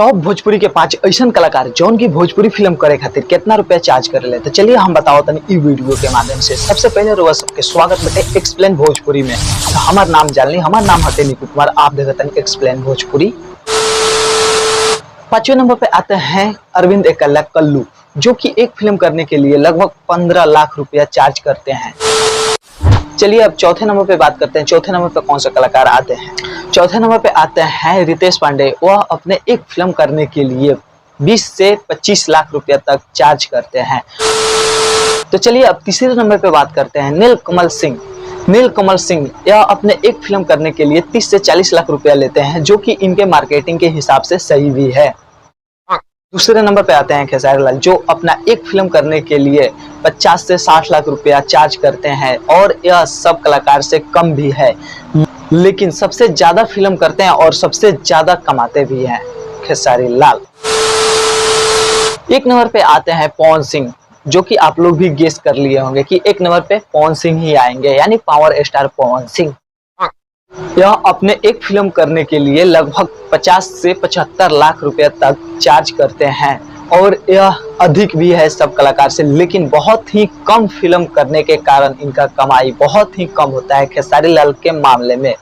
Top Bhojpuri के 5 ऐसा कलाकार जौन की भोजपुरी फिल्म करे खातिर कितना रुपया चार्ज कर ले। तो चलिए हम बताओ तनी ई वीडियो के माध्यम से। सबसे पहले रोवा सबके स्वागत बटे एक्सप्लेन भोजपुरी में। तो हमार नाम जान ली, हमार नाम हटे निकू कुमार, आप देखते तनी एक्सप्लेन भोजपुरी। 5वें नंबर पे आते हैं अरविंद एकला कल्लू, जो कि एक फिल्म करने के लिए लगभग 15 लाख रुपया चार्ज करते हैं। चलिए अब चौथे नंबर पे बात करते हैं। चौथे नंबर पे कौन सा कलाकार आते हैं? चौथे नंबर पे आते हैं रितेश पांडे। वह अपने एक फिल्म करने के लिए 20 से 25 लाख रुपया तक चार्ज करते हैं। तो चलिए अब तीसरे नंबर पे बात करते हैं नीलकमल सिंह। नीलकमल सिंह यह अपने एक फिल्म करने के लिए 30 से 40 लाख रुपया लेते हैं, जो कि इनके मार्केटिंग के हिसाब से सही भी है। दूसरे नंबर पे आते हैं खेसारी लाल, जो अपना एक फिल्म करने के लिए 50 से 60 लाख रुपया चार्ज करते हैं, और यह सब कलाकार से कम भी है, लेकिन सबसे ज्यादा फिल्म करते हैं और सबसे ज्यादा कमाते भी हैं खेसारी लाल। एक नंबर पे आते हैं पवन सिंह, जो कि आप लोग भी गेस कर लिए होंगे कि एक नंबर पे पवन सिंह ही आएंगे, यानी पावर स्टार पवन सिंह। यह अपने एक फिल्म करने के लिए लगभग 50 से 75 लाख रुपए तक चार्ज करते हैं, और यह अधिक भी है सब कलाकार से, लेकिन बहुत ही कम फिल्म करने के कारण इनका कमाई बहुत ही कम होता है खेसारी लाल के मामले में।